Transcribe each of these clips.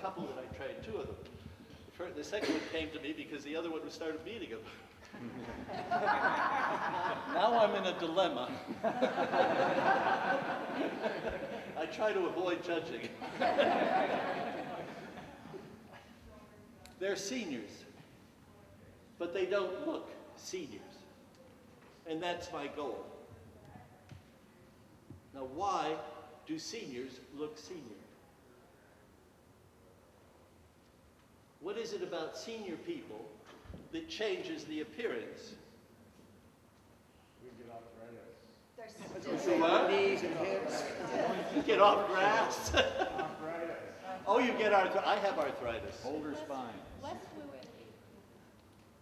couple that I trained, two of them. The second one came to me because the other one started beating him. Now I'm in a dilemma. I try to avoid judging. They're seniors, but they don't look seniors. And that's my goal. Now, why do seniors look senior? What is it about senior people that changes the appearance? We get arthritis. Knees and hips. You get off grass. Arthritis. Oh, you get arthritis. I have arthritis. Older spine. Less fluid.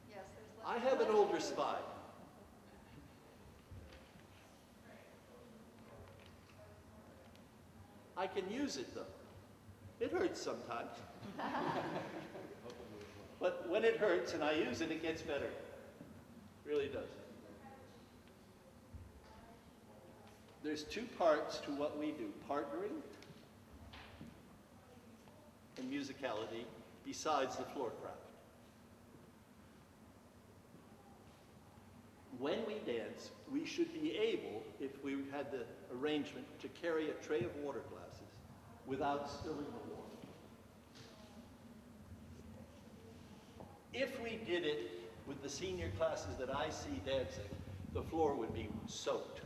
Yes, there's less. I have an older spine. I can use it though. It hurts sometimes. But when it hurts and I use it, it gets better. It really does. There's two parts to what we do, partnering and musicality, besides the floor craft. When we dance, we should be able, if we had the arrangement, to carry a tray of water glasses without spilling the water. If we did it with the senior classes that I see dancing, the floor would be soaked.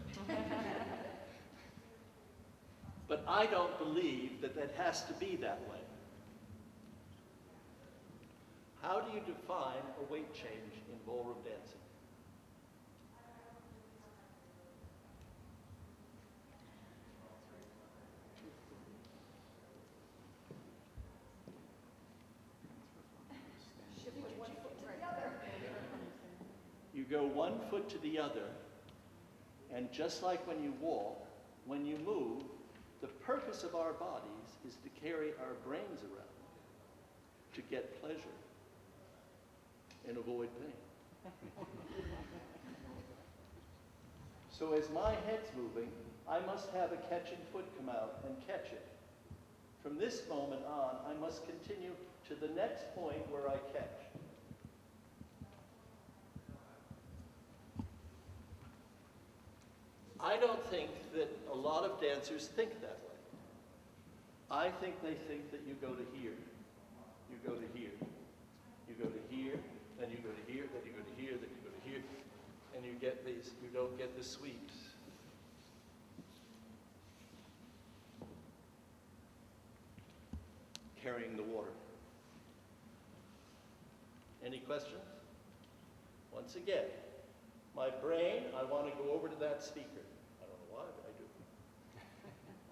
But I don't believe that that has to be that way. How do you define a weight change in ballroom dancing? You go 1 foot to the other, and just like when you walk, when you move, the purpose of our bodies is to carry our brains around, to get pleasure and avoid pain. So as my head's moving, I must have a catching foot come out and catch it. From this moment on, I must continue to the next point where I catch. I don't think that a lot of dancers think that way. I think they think that you go to here, you go to here, you go to here, then you go to here, then you go to here, then you go to here, and you get these, you don't get the sweeps. Carrying the water. Any questions? Once again, my brain, I want to go over to that speaker. I don't know why, but I do.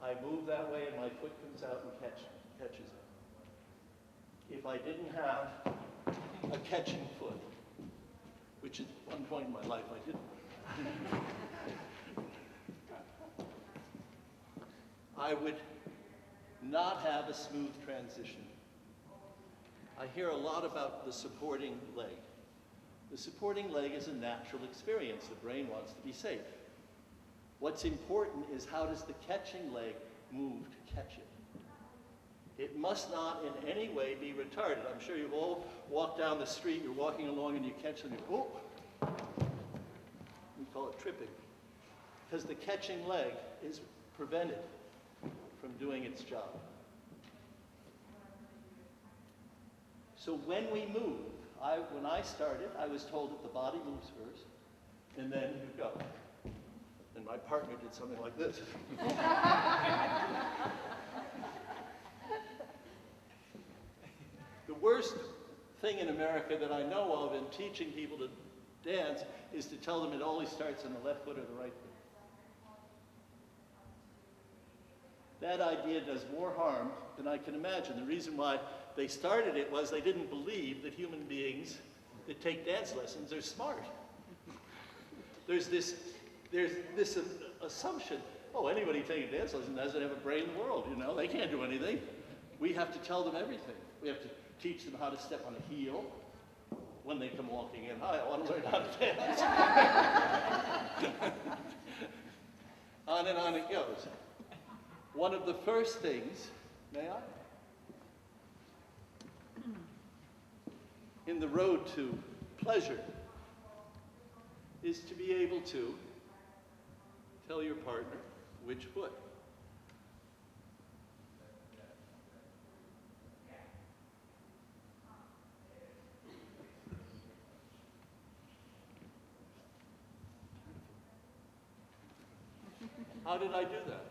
I move that way and my foot comes out and catches it. If I didn't have a catching foot, which at one point in my life I didn't, I would not have a smooth transition. I hear a lot about the supporting leg. The supporting leg is a natural experience. The brain wants to be safe. What's important is how does the catching leg move to catch it? It must not in any way be retarded. I'm sure you've all walked down the street, you're walking along and you catch something, oh! We call it tripping. Because the catching leg is prevented from doing its job. So when we move, when I started, I was told that the body moves first, and then you go. And my partner did something like this. The worst thing in America that I know of in teaching people to dance is to tell them it always starts on the left foot or the right foot. That idea does more harm than I can imagine. The reason why they started it was they didn't believe that human beings that take dance lessons are smart. There's this assumption, oh, anybody taking a dance lesson doesn't have a brain in the world, you know, they can't do anything. We have to tell them everything. We have to teach them how to step on a heel when they come walking in. Hi, I want to learn how to dance. On and on it goes. One of the first things, may I? in the road to pleasure is to be able to tell your partner which foot. How did I do that?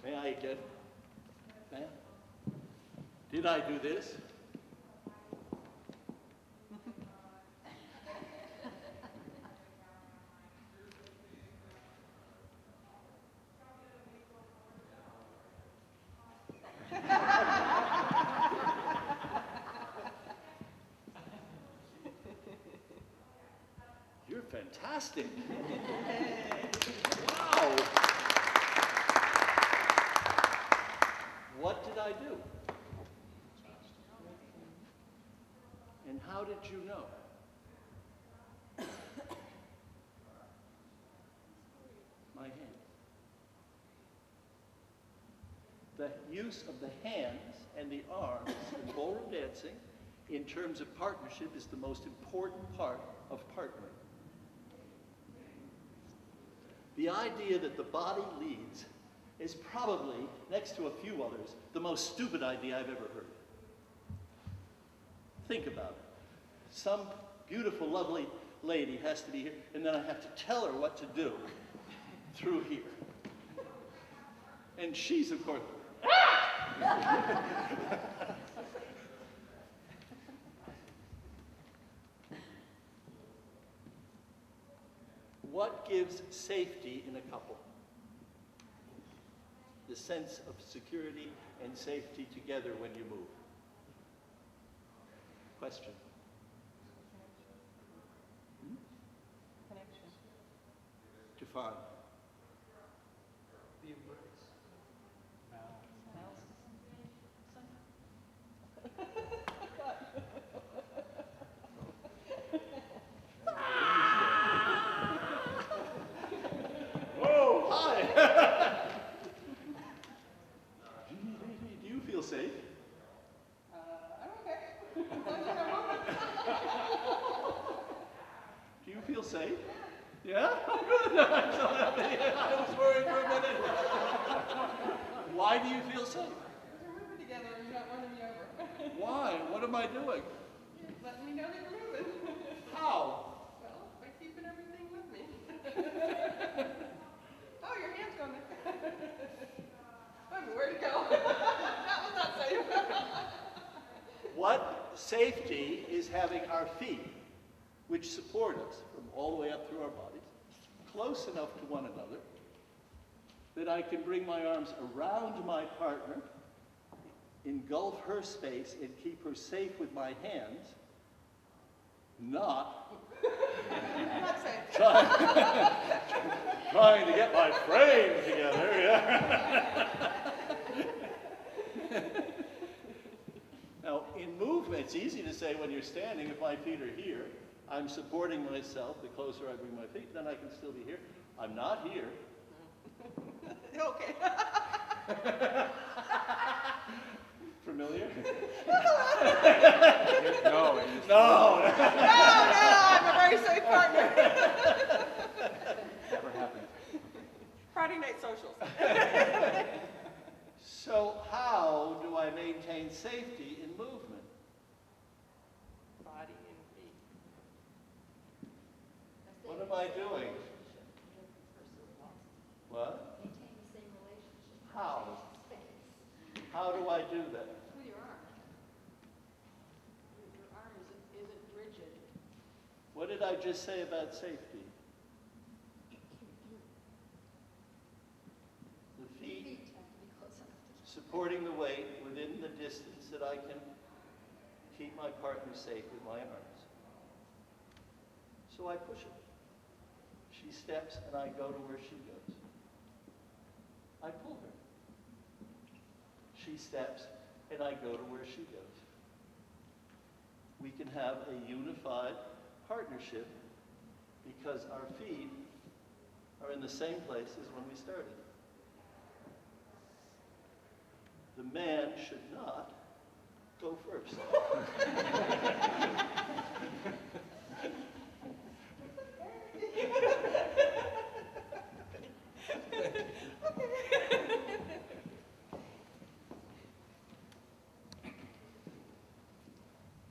May I get, ma'am? Did I do this? You're fantastic. Wow. What did I do? And how did you know? My hands. The use of the hands and the arms in ballroom dancing in terms of partnership is the most important part of partnering. The idea that the body leads is probably, next to a few others, the most stupid idea I've ever heard. Think about it. Some beautiful, lovely lady has to be here, and then I have to tell her what to do through here. And she's, of course, what gives safety in a couple? The sense of security and safety together when you move. Question. Connection. Jafan. The embrace. Oh, hi. Do you feel safe? I'm okay. Do you feel safe? Yeah? Good. I'm so happy. I was worried for a minute. Why do you feel safe? We're moving together and you're not running me over. Why? What am I doing? You're letting me know that we're moving. How? Well, by keeping everything with me. Oh, your hand's going there. Wait, where'd it go? That was not safe. What safety is having our feet, which support us from all the way up through our bodies, close enough to one another that I can bring my arms around my partner, engulf her space, and keep her safe with my hands, not Not safe. trying to get my frame together. Yeah. Now, in movement, it's easy to say when you're standing, if my feet are here, I'm supporting myself. The closer I bring my feet, then I can still be here. I'm not here. Okay. Familiar? No. No. No, I'm a very safe partner. Never happened. Friday night socials. So how do I maintain safety in movement? Body and feet. What am I doing? What? Maintain the same relationship. How? Space. How do I do that? With your arm. Your arm isn't rigid. What did I just say about safety? The feet Feet have to be close enough to supporting the weight within the distance that I can keep my partner safe with my arms. So I push her. She steps and I go to where she goes. I pull her. She steps and I go to where she goes. We can have a unified partnership because our feet are in the same place as when we started. The man should not go first.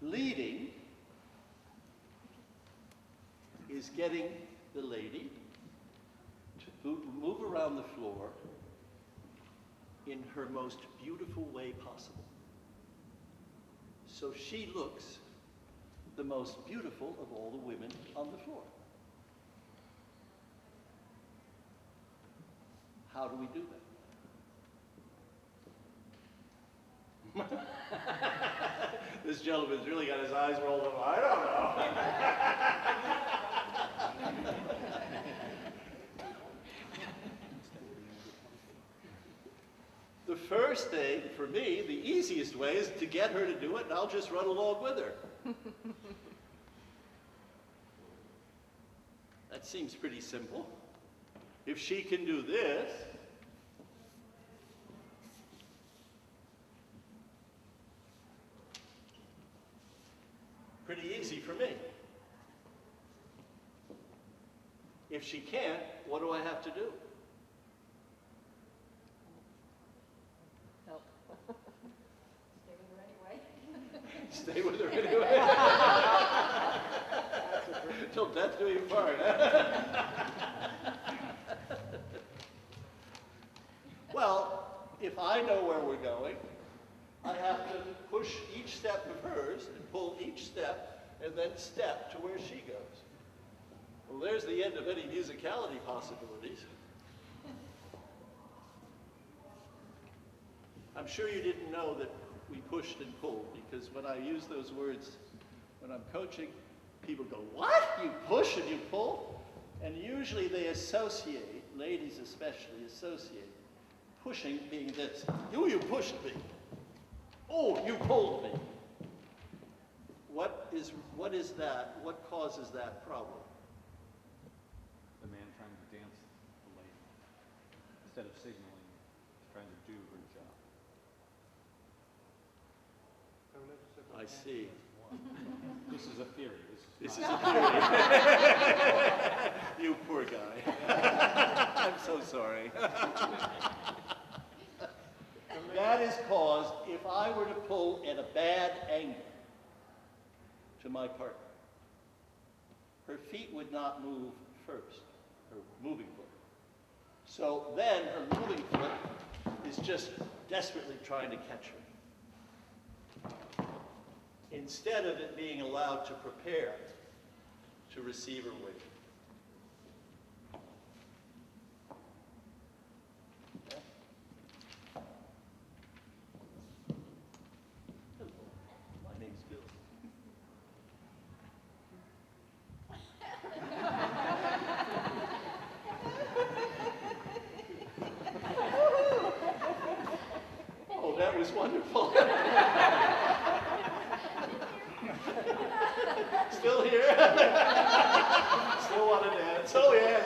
Leading is getting the lady to move around the floor in her most beautiful way possible. So she looks the most beautiful of all the women on the floor. How do we do that? This gentleman's really got his eyes rolled up. I don't know. The first thing, for me, the easiest way is to get her to do it, and I'll just run along with her. That seems pretty simple. If she can do this, pretty easy for me. If she can't, what do I have to do? Help. Stay with her anyway. Stay with her anyway. Till death do you part. Well, if I know where we're going, I have to push each step of hers and pull each step and then step to where she goes. Well, there's the end of any musicality possibilities. I'm sure you didn't know that we pushed and pulled, because when I use those words when I'm coaching, people go, what? You push and you pull? And usually they associate, ladies especially, associate pushing being this. Oh, you pushed me. Oh, you pulled me. What is that? What causes that problem? The man trying to dance the lady. Instead of signaling, he's trying to do her job. I see. This is a theory. This This is is a not. theory. You poor guy. I'm so sorry. That is caused if I were to pull at a bad angle to my partner. Her feet would not move first, her moving foot. So then her moving foot is just desperately trying to catch her, instead of it being allowed to prepare to receive her weight. Okay. Hello, my name's Bill. Oh, that was wonderful. Still here? Still want to dance? Oh, yeah.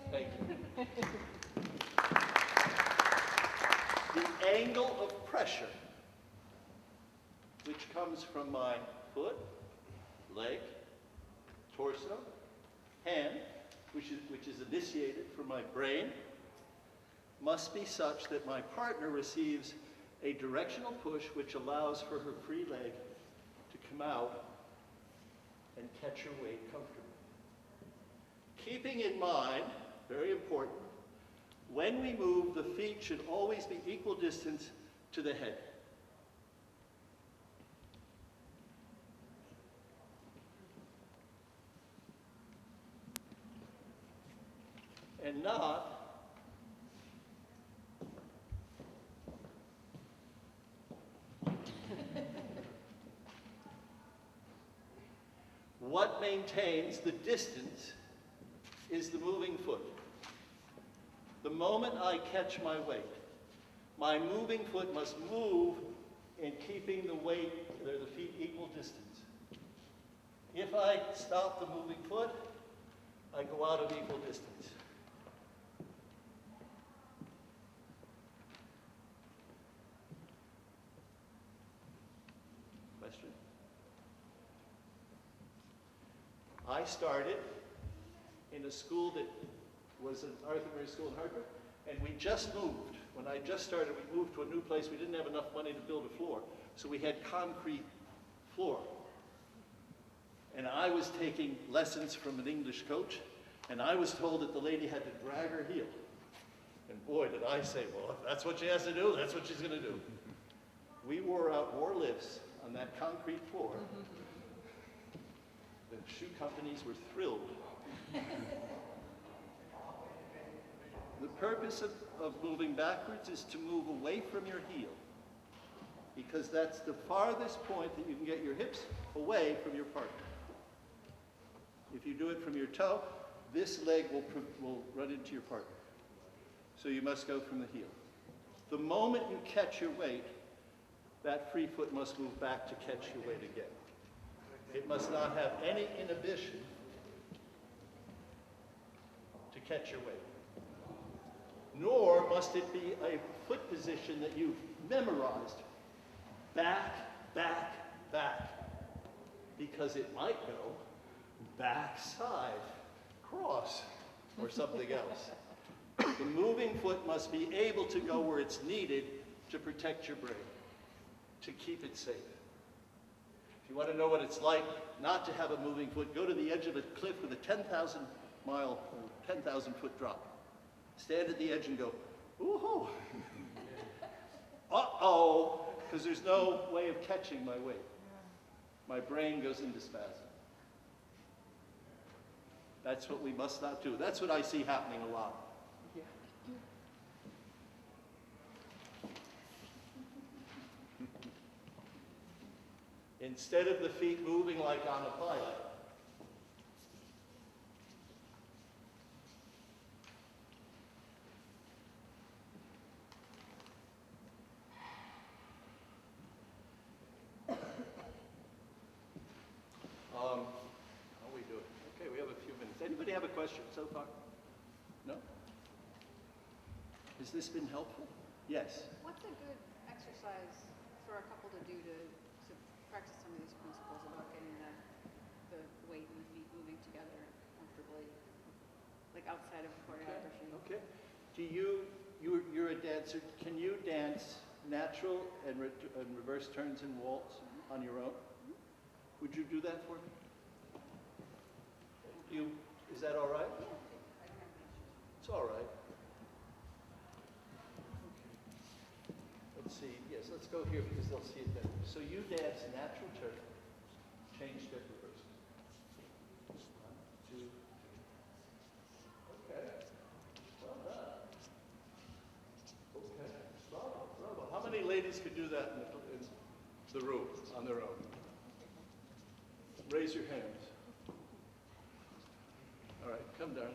Thank you. The angle of pressure, which comes from my foot, leg, torso, hand, which is initiated from my brain, must be such that my partner receives a directional push which allows for her free leg to come out and catch her weight comfortably. Keeping in mind, very important, when we move, the feet should always be equal distance to the head. And not what maintains the distance is the moving foot. The moment I catch my weight, my moving foot must move in keeping the weight, the feet equal distance. If I stop the moving foot, I go out of equal distance. Question? I started in a school that was an Arthur Murray School in Hartford, and we just moved. When I just started, we moved to a new place. We didn't have enough money to build a floor, so we had concrete floor. And I was taking lessons from an English coach, and I was told that the lady had to drag her heel. And boy, did I say, well, if that's what she has to do, that's what she's going to do. We wore out more lifts on that concrete floor than shoe companies were thrilled. The purpose of moving backwards is to move away from your heel, because that's the farthest point that you can get your hips away from your partner. If you do it from your toe, this leg will run into your partner. So you must go from the heel. The moment you catch your weight, that free foot must move back to catch your weight again. It must not have any inhibition to catch your weight. Nor must it be a foot position that you've memorized. Back, back, back. Because it might go back, side, cross, or something else. The moving foot must be able to go where it's needed to protect your brain, to keep it safe. If you want to know what it's like not to have a moving foot, go to the edge of a cliff with a 10,000 foot drop. Stand at the edge and go, ooh-hoo. Uh-oh, because there's no way of catching my weight. My brain goes into spasm. That's what we must not do. That's what I see happening a lot. Instead of the feet moving like on a bike, how are we doing? Okay, we have a few minutes. Anybody have a question so far? No? Has this been helpful? Yes. What's a good exercise for a couple to do to practice some of these principles about getting the weight and the feet moving together comfortably, like outside of choreography? Okay. You're a dancer. Can you dance natural and reverse turns and waltz on your own? Would you do that for me? Is that all right? Yeah, I don't have any issues. It's all right. Let's see. Yes, let's go here because they'll see it better. So you dance natural turn, change step reverse. 1, 2, 3. Okay. Well done. Okay. Bravo, bravo. How many ladies could do that in the room on their own? Raise your hands. All right, come down.